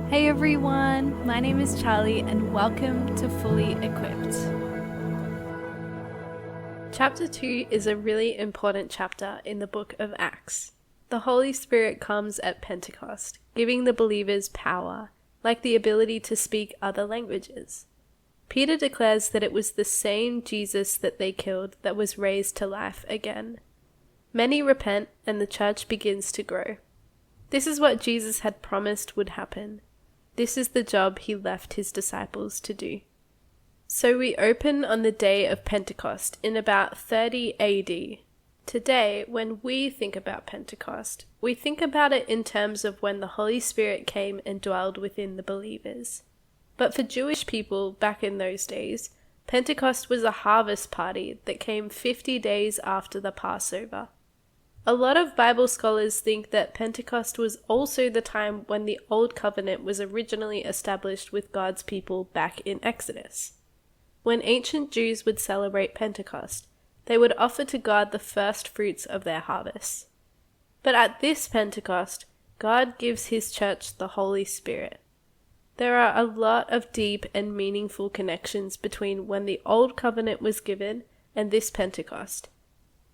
Hey everyone, my name is Charlie and welcome to Fully Equipped. Chapter 2 is a really important chapter in the book of Acts. The Holy Spirit comes at Pentecost, giving the believers power, like the ability to speak other languages. Peter declares that it was the same Jesus that they killed that was raised to life again. Many repent and the church begins to grow. This is what Jesus had promised would happen. This is the job he left his disciples to do. So we open on the day of Pentecost in about 30 AD. Today, when we think about Pentecost, we think about it in terms of when the Holy Spirit came and dwelled within the believers. But for Jewish people back in those days, Pentecost was a harvest party that came 50 days after the Passover. A lot of Bible scholars think that Pentecost was also the time when the Old Covenant was originally established with God's people back in Exodus. When ancient Jews would celebrate Pentecost, they would offer to God the first fruits of their harvests. But at this Pentecost, God gives his church the Holy Spirit. There are a lot of deep and meaningful connections between when the Old Covenant was given and this Pentecost.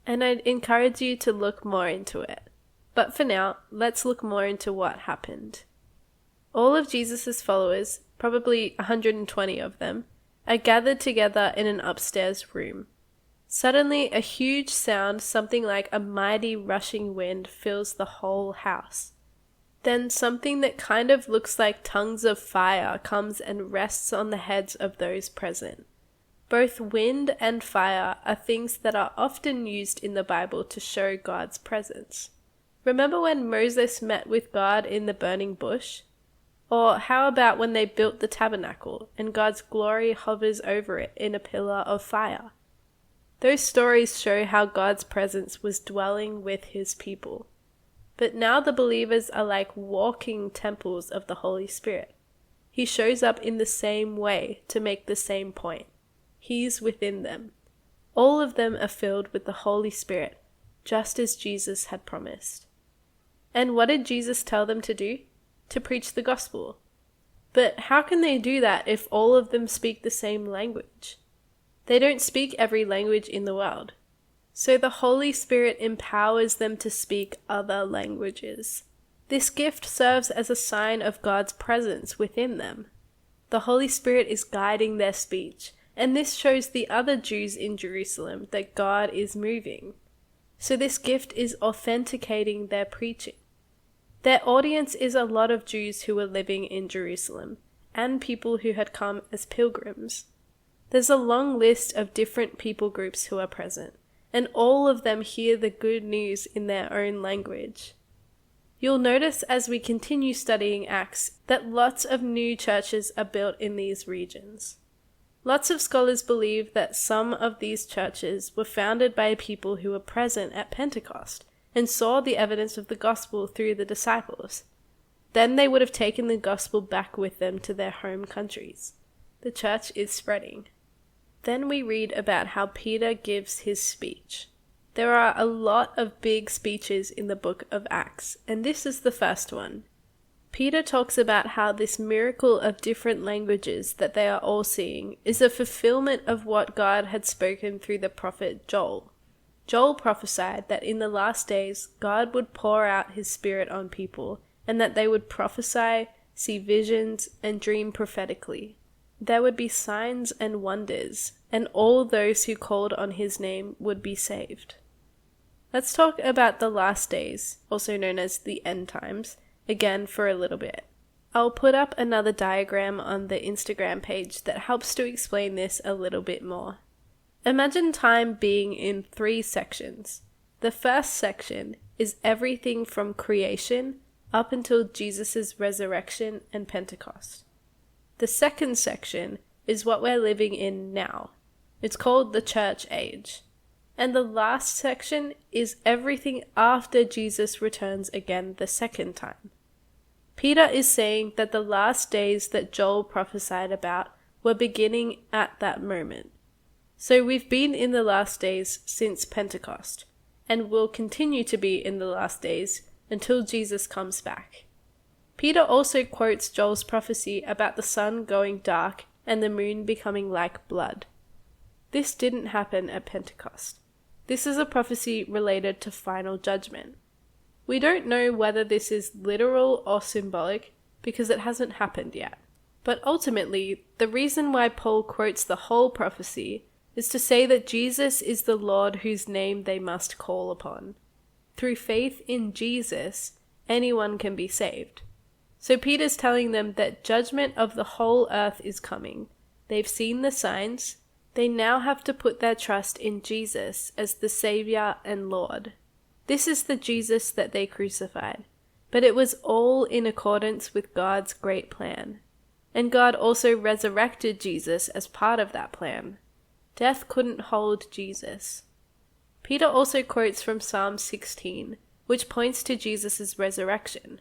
And I'd encourage you to look more into it. But for now, let's look more into what happened. All of Jesus' followers, probably 120 of them, are gathered together in an upstairs room. Suddenly, a huge sound, something like a mighty rushing wind, fills the whole house. Then something that kind of looks like tongues of fire comes and rests on the heads of those present. Both wind and fire are things that are often used in the Bible to show God's presence. Remember when Moses met with God in the burning bush? Or how about when they built the tabernacle and God's glory hovers over it in a pillar of fire? Those stories show how God's presence was dwelling with his people. But now the believers are like walking temples of the Holy Spirit. He shows up in the same way to make the same point. He's within them. All of them are filled with the Holy Spirit, just as Jesus had promised. And what did Jesus tell them to do? To preach the gospel. But how can they do that if all of them speak the same language? They don't speak every language in the world. So the Holy Spirit empowers them to speak other languages. This gift serves as a sign of God's presence within them. The Holy Spirit is guiding their speech, and this shows the other Jews in Jerusalem that God is moving. So this gift is authenticating their preaching. Their audience is a lot of Jews who were living in Jerusalem, and people who had come as pilgrims. There's a long list of different people groups who are present, and all of them hear the good news in their own language. You'll notice as we continue studying Acts that lots of new churches are built in these regions. Lots of scholars believe that some of these churches were founded by people who were present at Pentecost and saw the evidence of the gospel through the disciples. Then they would have taken the gospel back with them to their home countries. The church is spreading. Then we read about how Peter gives his speech. There are a lot of big speeches in the book of Acts, and this is the first one. Peter talks about how this miracle of different languages that they are all seeing is a fulfillment of what God had spoken through the prophet Joel. Joel prophesied that in the last days God would pour out his Spirit on people and that they would prophesy, see visions, and dream prophetically. There would be signs and wonders, and all those who called on his name would be saved. Let's talk about the last days, also known as the end times, again for a little bit. I'll put up another diagram on the Instagram page that helps to explain this a little bit more. Imagine time being in 3 sections. The first section is everything from creation up until Jesus' resurrection and Pentecost. The second section is what we're living in now. It's called the church age. And the last section is everything after Jesus returns again the second time. Peter is saying that the last days that Joel prophesied about were beginning at that moment. So we've been in the last days since Pentecost, and will continue to be in the last days until Jesus comes back. Peter also quotes Joel's prophecy about the sun going dark and the moon becoming like blood. This didn't happen at Pentecost. This is a prophecy related to final judgment. We don't know whether this is literal or symbolic because it hasn't happened yet. But ultimately, the reason why Paul quotes the whole prophecy is to say that Jesus is the Lord whose name they must call upon. Through faith in Jesus, anyone can be saved. So Peter's telling them that judgment of the whole earth is coming. They've seen the signs. They now have to put their trust in Jesus as the Savior and Lord. This is the Jesus that they crucified. But it was all in accordance with God's great plan. And God also resurrected Jesus as part of that plan. Death couldn't hold Jesus. Peter also quotes from Psalm 16, which points to Jesus' resurrection.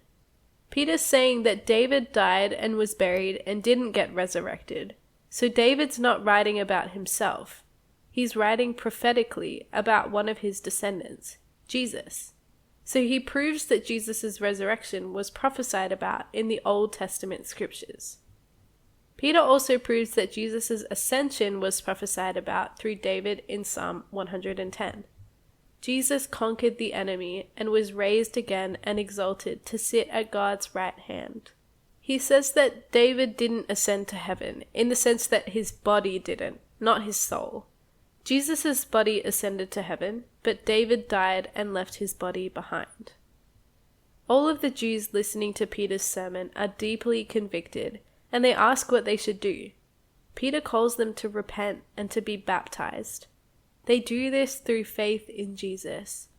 Peter's saying that David died and was buried and didn't get resurrected. So David's not writing about himself. He's writing prophetically about one of his descendants, Jesus. So he proves that Jesus' resurrection was prophesied about in the Old Testament scriptures. Peter also proves that Jesus' ascension was prophesied about through David in Psalm 110. Jesus conquered the enemy and was raised again and exalted to sit at God's right hand. He says that David didn't ascend to heaven in the sense that his body didn't, not his soul. Jesus' body ascended to heaven, but David died and left his body behind. All of the Jews listening to Peter's sermon are deeply convicted, and they ask what they should do. Peter calls them to repent and to be baptized. They do this through faith in Jesus.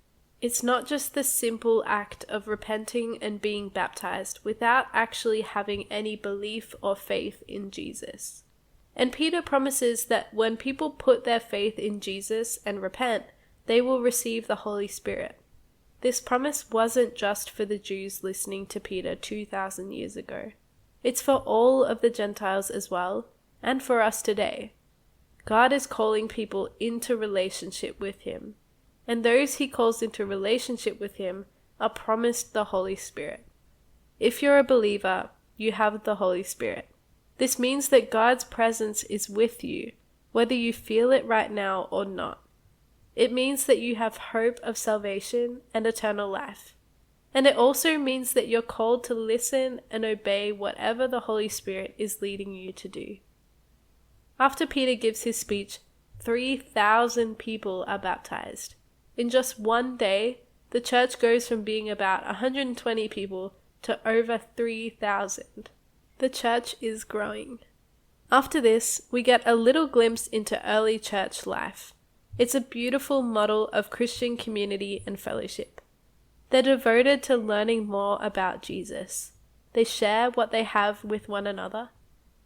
It's not just the simple act of repenting and being baptized without actually having any belief or faith in Jesus. And Peter promises that when people put their faith in Jesus and repent, they will receive the Holy Spirit. This promise wasn't just for the Jews listening to Peter 2,000 years ago. It's for all of the Gentiles as well, and for us today. God is calling people into relationship with Him, and those He calls into relationship with Him are promised the Holy Spirit. If you're a believer, you have the Holy Spirit. This means that God's presence is with you, whether you feel it right now or not. It means that you have hope of salvation and eternal life. And it also means that you're called to listen and obey whatever the Holy Spirit is leading you to do. After Peter gives his speech, 3,000 people are baptized. In just one day, the church goes from being about 120 people to over 3,000. The church is growing. After this, we get a little glimpse into early church life. It's a beautiful model of Christian community and fellowship. They're devoted to learning more about Jesus. They share what they have with one another.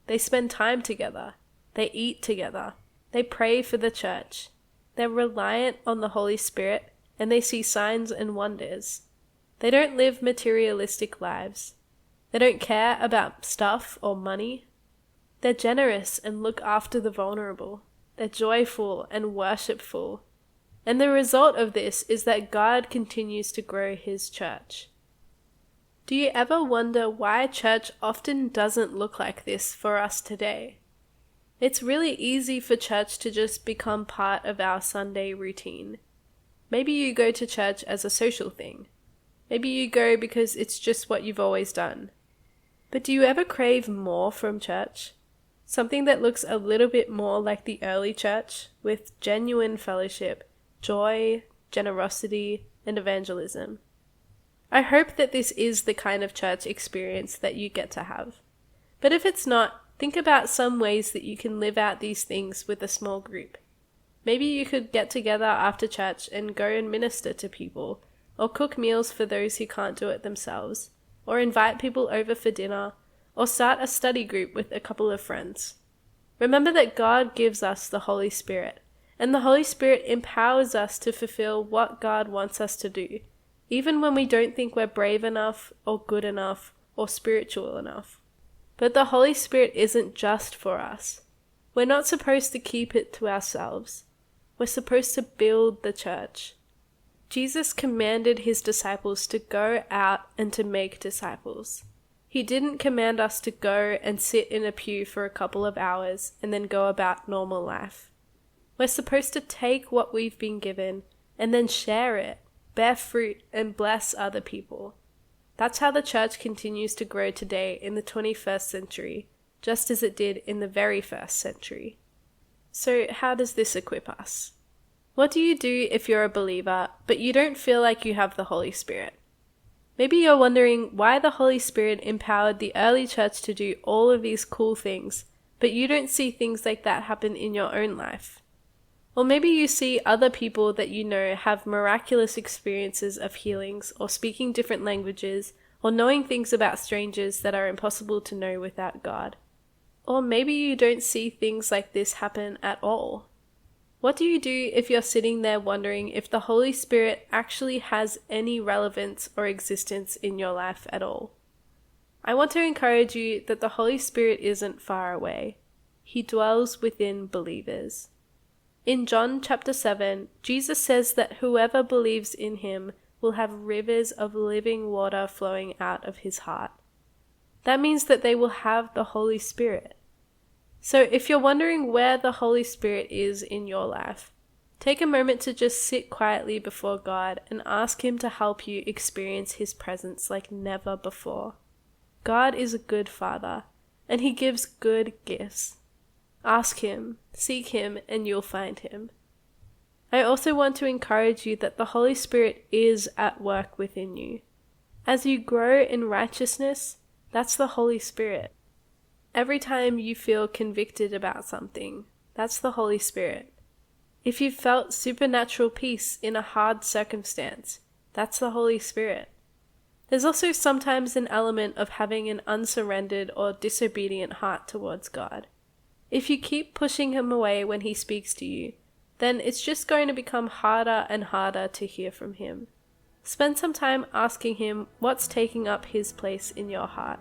They spend time together. They eat together. They pray for the church. They're reliant on the Holy Spirit, and they see signs and wonders. They don't live materialistic lives. They don't care about stuff or money. They're generous and look after the vulnerable. They're joyful and worshipful. And the result of this is that God continues to grow His church. Do you ever wonder why church often doesn't look like this for us today? It's really easy for church to just become part of our Sunday routine. Maybe you go to church as a social thing. Maybe you go because it's just what you've always done. But do you ever crave more from church? Something that looks a little bit more like the early church, with genuine fellowship, joy, generosity, and evangelism. I hope that this is the kind of church experience that you get to have. But if it's not, think about some ways that you can live out these things with a small group. Maybe you could get together after church and go and minister to people, or cook meals for those who can't do it themselves, or invite people over for dinner, or start a study group with a couple of friends. Remember that God gives us the Holy Spirit, and the Holy Spirit empowers us to fulfill what God wants us to do, even when we don't think we're brave enough, or good enough, or spiritual enough. But the Holy Spirit isn't just for us. We're not supposed to keep it to ourselves. We're supposed to build the church. Jesus commanded His disciples to go out and to make disciples. He didn't command us to go and sit in a pew for a couple of hours and then go about normal life. We're supposed to take what we've been given and then share it, bear fruit, and bless other people. That's how the church continues to grow today in the 21st century, just as it did in the very first century. So how does this equip us? What do you do if you're a believer, but you don't feel like you have the Holy Spirit? Maybe you're wondering why the Holy Spirit empowered the early church to do all of these cool things, but you don't see things like that happen in your own life. Or maybe you see other people that you know have miraculous experiences of healings, or speaking different languages, or knowing things about strangers that are impossible to know without God. Or maybe you don't see things like this happen at all. What do you do if you're sitting there wondering if the Holy Spirit actually has any relevance or existence in your life at all? I want to encourage you that the Holy Spirit isn't far away. He dwells within believers. In John chapter 7, Jesus says that whoever believes in him will have rivers of living water flowing out of his heart. That means that they will have the Holy Spirit. So if you're wondering where the Holy Spirit is in your life, take a moment to just sit quietly before God and ask him to help you experience his presence like never before. God is a good Father, and he gives good gifts. Ask him, seek him, and you'll find him. I also want to encourage you that the Holy Spirit is at work within you. As you grow in righteousness, that's the Holy Spirit. Every time you feel convicted about something, that's the Holy Spirit. If you've felt supernatural peace in a hard circumstance, that's the Holy Spirit. There's also sometimes an element of having an unsurrendered or disobedient heart towards God. If you keep pushing him away when he speaks to you, then it's just going to become harder and harder to hear from him. Spend some time asking him what's taking up his place in your heart.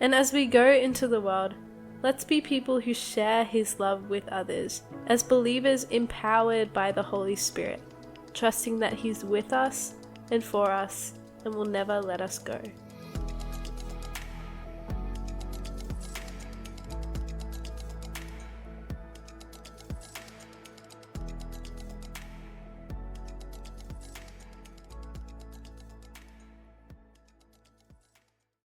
And as we go into the world, let's be people who share his love with others as believers empowered by the Holy Spirit, trusting that he's with us and for us and will never let us go.